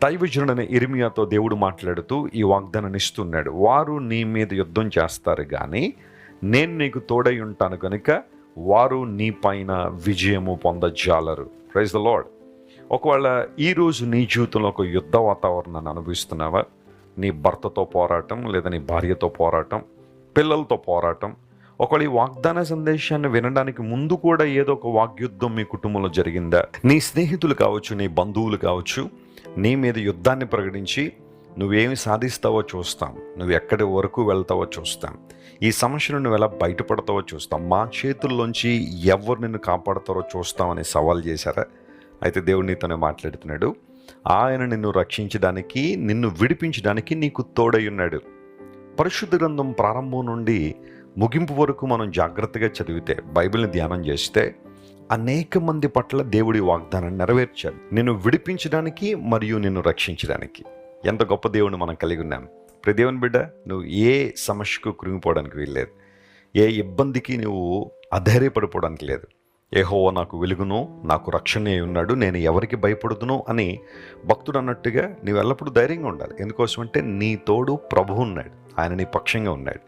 దైవజనుడైన ఇర్మియాతో దేవుడు మాట్లాడుతూ ఈ వాగ్దానాన్ని ఇస్తున్నాడు. వారు నీ మీద యుద్ధం చేస్తారు కానీ నేను నీకు తోడై ఉంటాను కనుక వారు నీ పైన విజయము పొందజాలరు. Praise the lord. ఒకవేళ ఈరోజు నీ జీవితంలో ఒక యుద్ధ వాతావరణాన్ని అనుభవిస్తున్నావా? నీ భర్తతో పోరాటం, లేదా నీ భార్యతో పోరాటం, పిల్లలతో పోరాటం. ఒకవేళ ఈ వాగ్దాన సందేశాన్ని వినడానికి ముందు కూడా ఏదో ఒక వాగ్యుద్ధం మీ కుటుంబంలో జరిగిందా? నీ స్నేహితులు కావచ్చు, నీ బంధువులు కావచ్చు, నీ మీద యుద్ధాన్ని ప్రకటించి నువ్వేమి సాధిస్తావో చూస్తాం, నువ్వు ఎక్కడి వరకు వెళ్తావో చూస్తాం, ఈ సమస్యను నువ్వు ఎలా బయటపడతావో చూస్తాం, మా చేతుల్లోంచి ఎవరు నిన్ను కాపాడతారో చూస్తామని సవాల్ చేశారా? అయితే దేవుడు నీతోనే మాట్లాడుతున్నాడు. ఆయన నిన్ను రక్షించడానికి, నిన్ను విడిపించడానికి నీకు తోడై ఉన్నాడు. పరిశుద్ధ గ్రంథం ప్రారంభం నుండి ముగింపు వరకు మనం జాగ్రత్తగా చదివితే, బైబిల్ని ధ్యానం చేస్తే అనేక మంది పట్ల దేవుడి వాగ్దానాన్ని నెరవేర్చాడు, నిన్ను విడిపించడానికి మరియు నిన్ను రక్షించడానికి. ఎంత గొప్ప దేవుడిని మనం కలిగి ఉన్నాం. ప్రతి దేవుని బిడ్డ, నువ్వు ఏ సమస్యకు కృంగిపోవడానికి వీల్లేదు, ఏ ఇబ్బందికి నువ్వు అధైర్యపడిపోవడానికి లేదు. యెహోవా నాకు వెలుగును, నాకు రక్షణ ఉన్నాడు, నేను ఎవరికి భయపడుదును అని భక్తుడు అన్నట్టుగా నీవు ఎల్లప్పుడూ ధైర్యంగా ఉండాలి. ఎందుకోసం అంటే నీ తోడు ప్రభువు ఉన్నాడు, ఆయన నీ పక్షంగా ఉన్నాడు.